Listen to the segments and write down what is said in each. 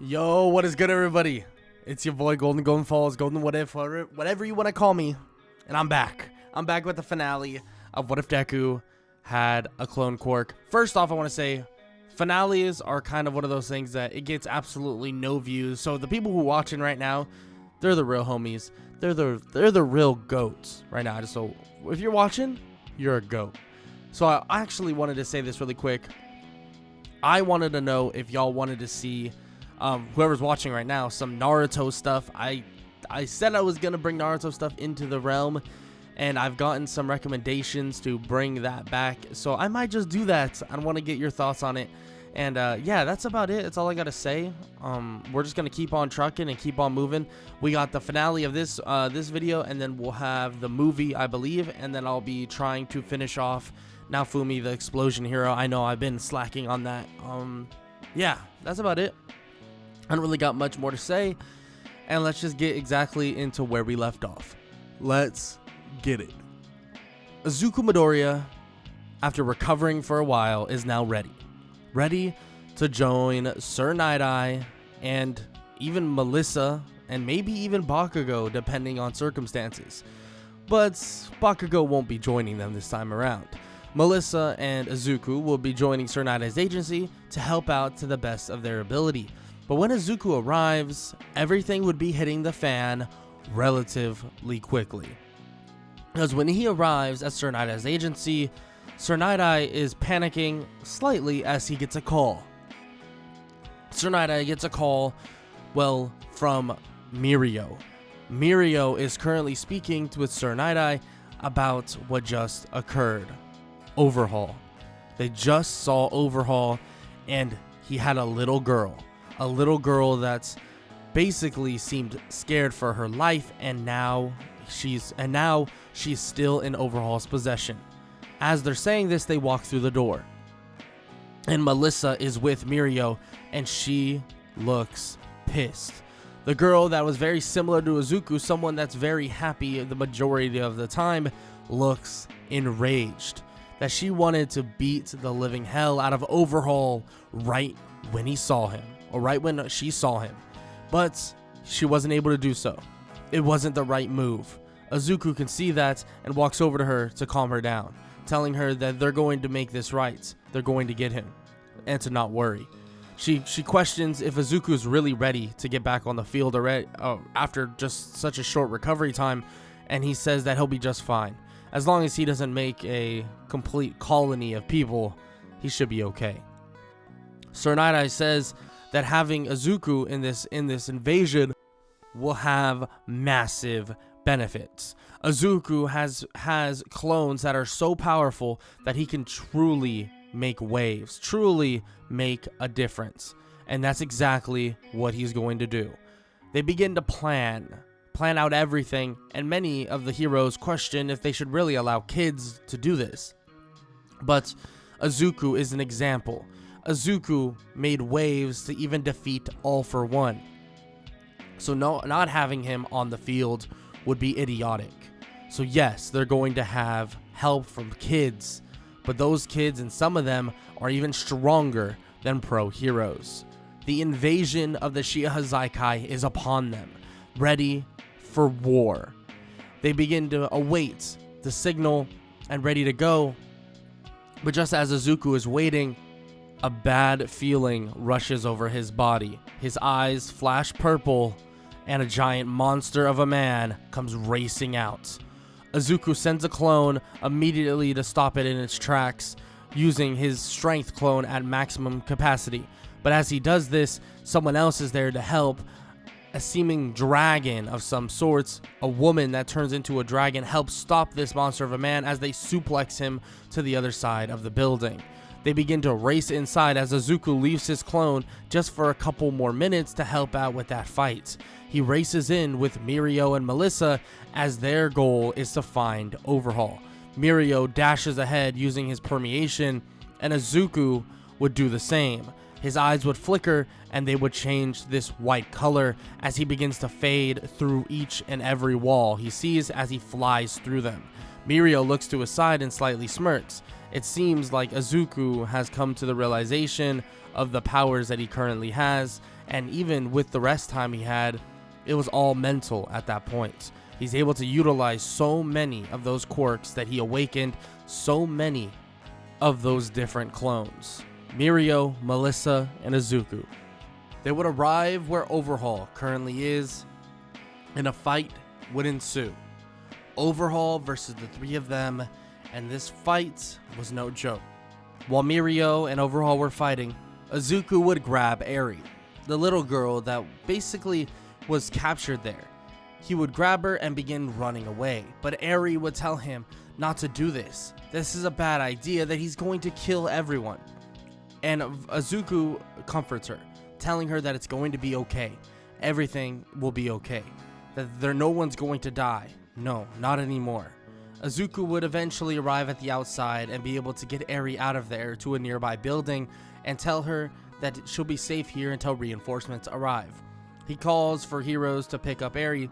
Yo, what is good, everybody? It's your boy Golden Falls, whatever you want to call me, and I'm back. I'm back with the finale of What If Deku Had a Clone Quirk. First off, I want to say finales are kind of one of those things that it gets absolutely no views. So the people who are watching right now, they're the real homies. They're the real goats right now. So if you're watching, you're a goat. So I actually wanted to say this really quick. I wanted to know if y'all wanted to see, whoever's watching right now, some Naruto stuff. I said I was going to bring Naruto stuff into the realm, and I've gotten some recommendations to bring that back. So I might just do that. I want to get your thoughts on it. And yeah, that's about it. That's all I got to say. We're just going to keep on trucking and keep on moving. We got the finale of this video, and then we'll have the movie, I believe. And then I'll be trying to finish off Naofumi, the explosion hero. I know I've been slacking on that. Yeah, that's about it. I don't really got much more to say, and let's just get exactly into where we left off. Let's get it. Izuku Midoriya, after recovering for a while, is now ready to join Sir Night-Eye and even Melissa, and maybe even Bakugo, depending on circumstances. But Bakugo won't be joining them this time around. Melissa and Izuku will be joining Sir Night-Eye's agency to help out to the best of their ability. But when Izuku arrives, everything would be hitting the fan relatively quickly. Because when he arrives at Sir Night-Eye's agency, Sir Night-Eye is panicking slightly as he gets a call. Sir Night-Eye gets a call, well, from Mirio. Mirio is currently speaking with Sir Night-Eye about what just occurred. Overhaul. They just saw Overhaul, and he had a little girl that's basically seemed scared for her life, and now she's still in Overhaul's possession. As they're saying this, they walk through the door, and Melissa is with Mirio, and she looks pissed. The girl that was very similar to Izuku, someone that's very happy the majority of the time, looks enraged that she wanted to beat the living hell out of Overhaul right when he saw him, or right when she saw him. But she wasn't able to do so. It wasn't the right move. Izuku can see that and walks over to her to calm her down, telling her that they're going to make this right. They're going to get him, and to not worry. She questions if Izuku is really ready to get back on the field already, after just such a short recovery time, and he says that he'll be just fine. As long as he doesn't make a complete colony of people, he should be okay. Sir Night-Eye says that having Izuku in this invasion will have massive benefits. Izuku has clones that are so powerful that he can truly make waves, truly make a difference. And that's exactly what he's going to do. They begin to plan out everything, and many of the heroes question if they should really allow kids to do this. But Izuku is an example. Izuku made waves to even defeat All For One. So not having him on the field would be idiotic. So yes, they're going to have help from kids, but those kids, and some of them, are even stronger than pro heroes. The invasion of the Shie Hassaikai is upon them, ready for war. They begin to await the signal and ready to go, but just as Izuku is waiting, a bad feeling rushes over his body. His eyes flash purple, and a giant monster of a man comes racing out. Izuku sends a clone immediately to stop it in its tracks, using his strength clone at maximum capacity. But as he does this, someone else is there to help. A seeming dragon of some sorts, a woman that turns into a dragon, helps stop this monster of a man as they suplex him to the other side of the building. They begin to race inside as Izuku leaves his clone just for a couple more minutes to help out with that fight. He races in with Mirio and Melissa as their goal is to find Overhaul. Mirio dashes ahead using his permeation, and Izuku would do the same. His eyes would flicker and they would change this white color as he begins to fade through each and every wall he sees as he flies through them. Mirio looks to his side and slightly smirks. It seems like Izuku has come to the realization of the powers that he currently has, And even with the rest time he had, it was all mental at that point. He's able to utilize so many of those quirks that he awakened so many of those different clones. Mirio, Melissa, and Izuku. They would arrive where Overhaul currently is, and a fight would ensue. Overhaul versus the three of them, and this fight was no joke. While Mirio and Overhaul were fighting, Izuku would grab Eri, the little girl that basically was captured there. He would grab her and begin running away, but Eri would tell him not to do this. This is a bad idea, that he's going to kill everyone. And Izuku comforts her, telling her that it's going to be okay. Everything will be okay. That no one's going to die. No, not anymore. Izuku would eventually arrive at the outside and be able to get Eri out of there to a nearby building and tell her that she'll be safe here until reinforcements arrive. He calls for heroes to pick up Eri,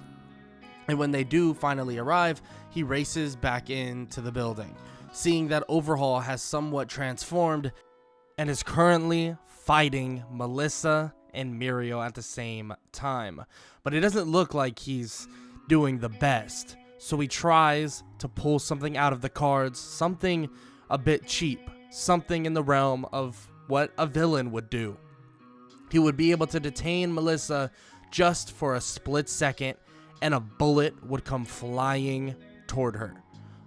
and when they do finally arrive, he races back into the building, seeing that Overhaul has somewhat transformed and is currently fighting Melissa and Mirio at the same time. But it doesn't look like he's doing the best, so he tries to pull something out of the cards, something a bit cheap, something in the realm of what a villain would do. He would be able to detain Melissa just for a split second, and a bullet would come flying toward her.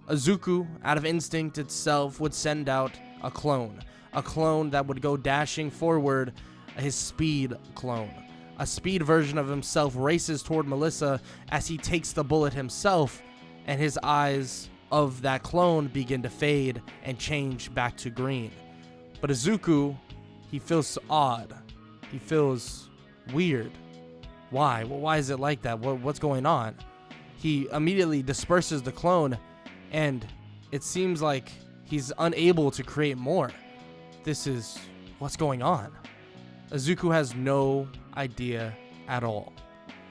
Izuku, out of instinct itself, would send out a clone that would go dashing forward, his speed clone. A speed version of himself races toward Melissa as he takes the bullet himself, and his eyes of that clone begin to fade and change back to green. But Izuku, he feels odd. He feels weird. Why? Well, why is it like that? What's going on? He immediately disperses the clone, and it seems like he's unable to create more. This is what's going on. Izuku has no idea at all.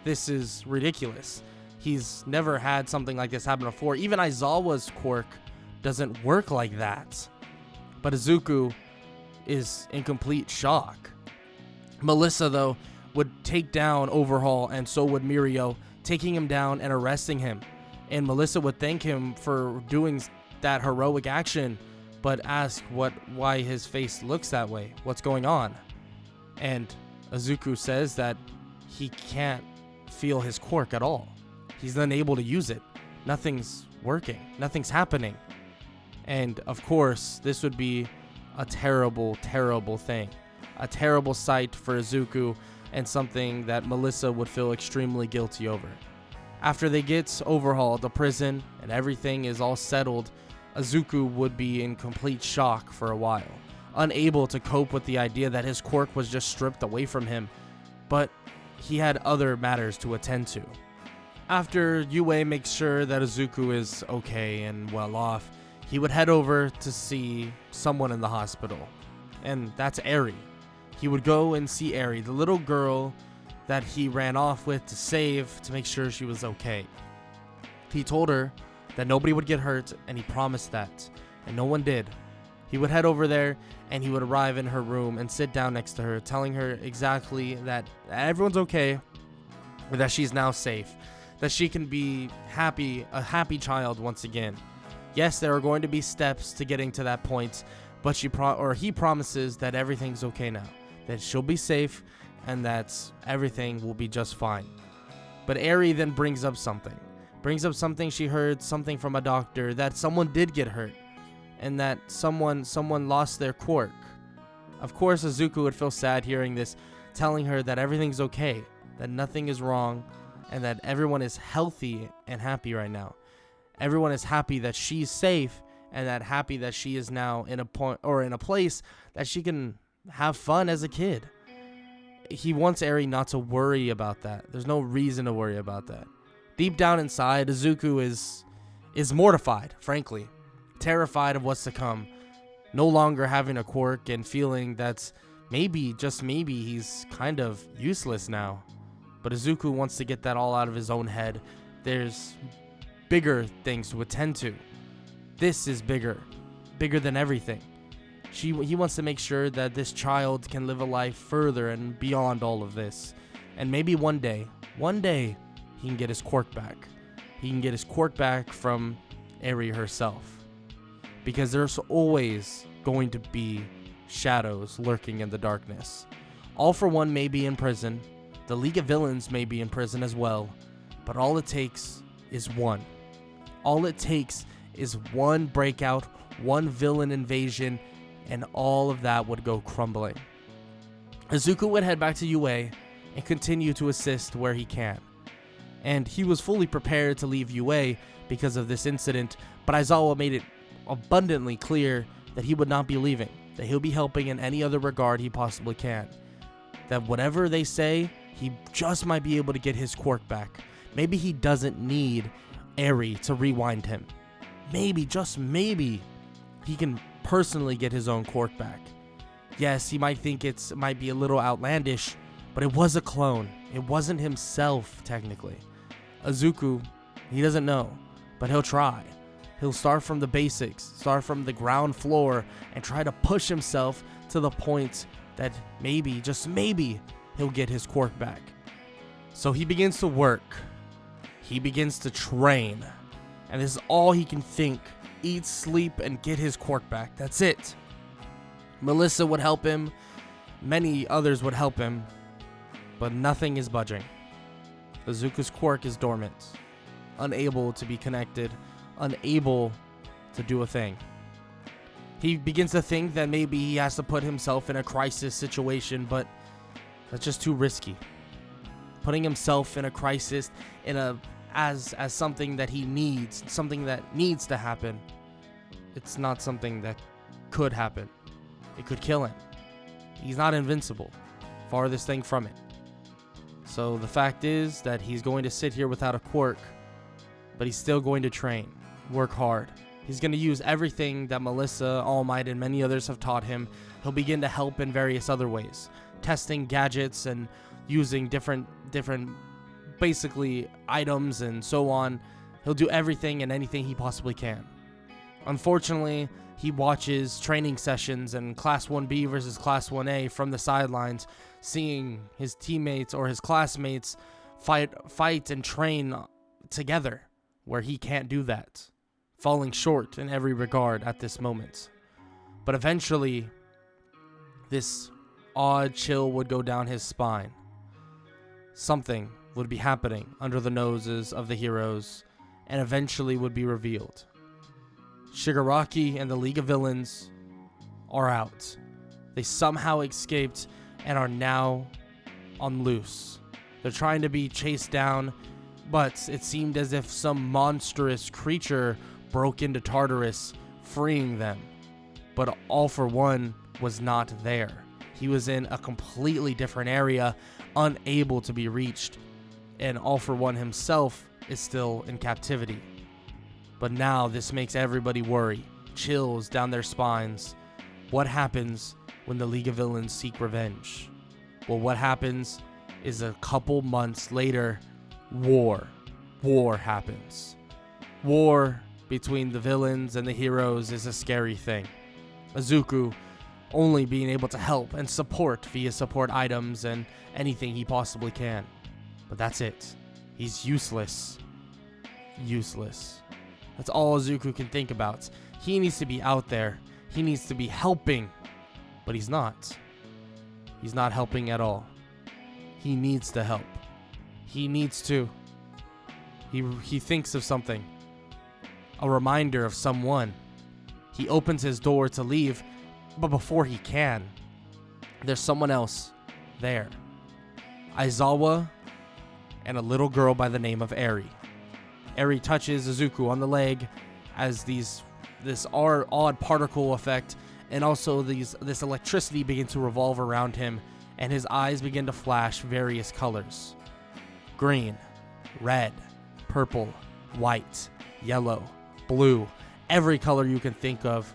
This is ridiculous. He's never had something like this happen before. Even Aizawa's quirk doesn't work like that. But Izuku is in complete shock. Melissa, though, would take down Overhaul, and so would Mirio, taking him down and arresting him. And Melissa would thank him for doing that heroic action, but ask why his face looks that way. What's going on? And Izuku says that he can't feel his quirk at all. He's unable to use it. Nothing's working. Nothing's happening. And of course, this would be a terrible, terrible thing. A terrible sight for Izuku, and something that Melissa would feel extremely guilty over. After they get Overhaul to prison and everything is all settled, Izuku would be in complete shock for a while, unable to cope with the idea that his quirk was just stripped away from him, but he had other matters to attend to. After Yue makes sure that Izuku is okay and well off, he would head over to see someone in the hospital, and that's Eri. He would go and see Eri, the little girl that he ran off with to save, to make sure she was okay. He told her that nobody would get hurt, and he promised that, and no one did. He would head over there, and he would arrive in her room and sit down next to her, telling her exactly that everyone's okay, that she's now safe, that she can be happy, a happy child once again. Yes, there are going to be steps to getting to that point, but he promises that everything's okay now, that she'll be safe, and that everything will be just fine. But Eri then brings up something she heard, something from a doctor, that someone did get hurt, and that someone lost their quirk. Of course, Izuku would feel sad hearing this, telling her that everything's okay, that nothing is wrong, and that everyone is healthy and happy right now. Everyone is happy that she's safe, and that happy that she is now in a place that she can have fun as a kid. He wants Eri not to worry about that. There's no reason to worry about that. Deep down inside, Izuku is mortified, frankly, terrified of what's to come, no longer having a quirk and feeling that maybe, just maybe, he's kind of useless now. But Izuku wants to get that all out of his own head. There's bigger things to attend to. This is bigger than everything. He wants to make sure that this child can live a life further and beyond all of this. And maybe one day, he can get his quirk back. He can get his quirk back from Eri herself. Because there's always going to be shadows lurking in the darkness. All for One may be in prison. The League of Villains may be in prison as well. But all it takes is one. All it takes is one breakout, one villain invasion, and all of that would go crumbling. Izuku would head back to UA and continue to assist where he can. And he was fully prepared to leave UA because of this incident, but Aizawa made it abundantly clear that he would not be leaving, that he'll be helping in any other regard he possibly can. That whatever they say, he just might be able to get his quirk back. Maybe he doesn't need Eri to rewind him. Maybe, just maybe, he can personally get his own quirk back. Yes, he might think it might be a little outlandish, but it was a clone. It wasn't himself, technically. Izuku, he doesn't know, but he'll try. He'll start from the basics, start from the ground floor, and try to push himself to the point that maybe, just maybe, he'll get his quirk back. So he begins to work. He begins to train. And this is all he can think. Eat, sleep, and get his quirk back. That's it. Melissa would help him. Many others would help him. But nothing is budging. Izuku's quirk is dormant. Unable to be connected. Unable to do a thing. He begins to think that maybe he has to put himself in a crisis situation, but that's just too risky. Putting himself in a crisis as something that he needs, something that needs to happen, it's not something that could happen. It could kill him. He's not invincible. Farthest thing from it. So the fact is that he's going to sit here without a quirk, but he's still going to train, work hard. He's going to use everything that Melissa, All Might, and many others have taught him. He'll begin to help in various other ways, testing gadgets and using different basically items and so on. He'll do everything and anything he possibly can. Unfortunately, he watches training sessions and Class 1B versus Class 1A from the sidelines, seeing his teammates or his classmates fight and train together, where he can't do that, falling short in every regard at this moment. But eventually, this odd chill would go down his spine. Something would be happening under the noses of the heroes, and eventually would be revealed. Shigaraki and the League of Villains are out. They somehow escaped and are now on loose. They're trying to be chased down, but it seemed as if some monstrous creature broke into Tartarus, freeing them. But All for One was not there. He was in a completely different area, unable to be reached, and All for One himself is still in captivity. But now this makes everybody worry, chills down their spines. What happens when the League of Villains seek revenge? Well, what happens is a couple months later, war happens. War between the villains and the heroes is a scary thing. Izuku only being able to help and support via support items and anything he possibly can. But that's it. He's useless. Useless. That's all Izuku can think about. He needs to be out there. He needs to be helping. But he's not. He's not helping at all. He needs to help. He needs to. He thinks of something. A reminder of someone. He opens his door to leave, but before he can, there's someone else there. Aizawa and a little girl by the name of Eri. Eri touches Izuku on the leg as this odd particle effect and also this electricity begins to revolve around him, and his eyes begin to flash various colors. Green, red, purple, white, yellow, blue, every color you can think of.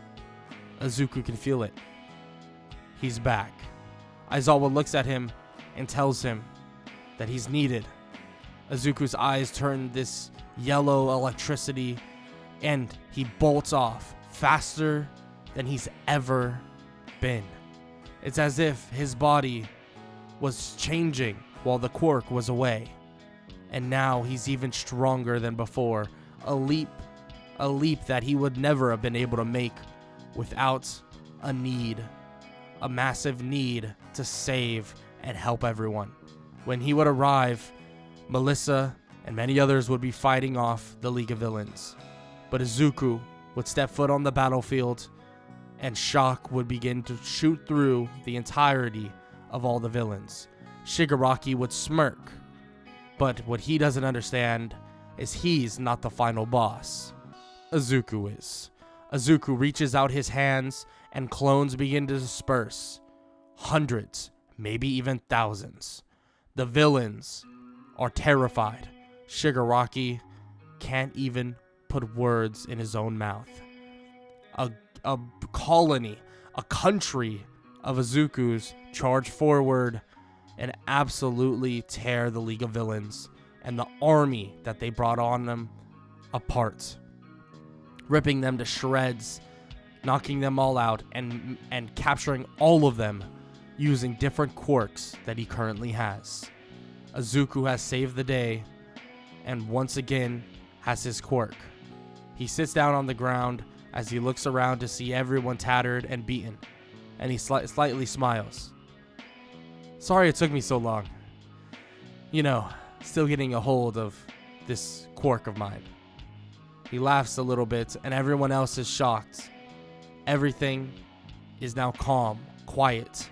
Izuku can feel it. He's back. Aizawa looks at him and tells him that he's needed. Izuku's eyes turn this yellow electricity and he bolts off faster than he's ever been. It's as if his body was changing while the Quirk was away. And now he's even stronger than before. A leap that he would never have been able to make without a massive need to save and help everyone. When he would arrive, Melissa and many others would be fighting off the League of Villains. But Izuku would step foot on the battlefield, and shock would begin to shoot through the entirety of all the villains. Shigaraki would smirk, but what he doesn't understand is he's not the final boss. Izuku is. Izuku reaches out his hands, and clones begin to disperse. Hundreds, maybe even thousands. The villains are terrified. Shigaraki can't even put words in his own mouth. A colony, a country of Izuku's charge forward and absolutely tear the League of Villains and the army that they brought on them apart, ripping them to shreds, knocking them all out, and capturing all of them using different quirks that he currently has. Izuku has saved the day and once again has his quirk. He sits down on the ground as he looks around to see everyone tattered and beaten, and he slightly smiles. Sorry it took me so long. You know, still getting a hold of this quirk of mine. He laughs a little bit, and everyone else is shocked. Everything is now calm, quiet.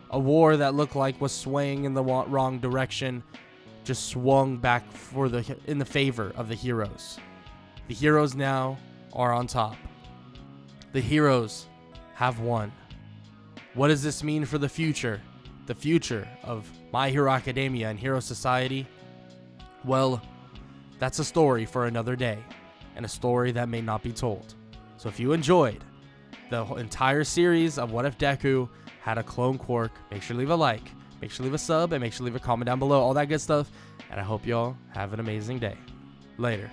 A war that looked like was swaying in the wrong direction just swung back in the favor of the heroes. The heroes now are on top. The heroes have won. What does this mean for the future? The future of My Hero Academia and Hero Society? Well, that's a story for another day, and a story that may not be told. So if you enjoyed the entire series of What If Deku had a clone quirk, make sure to leave a like, make sure to leave a sub, and make sure to leave a comment down below, all that good stuff. And I hope y'all have an amazing day. Later.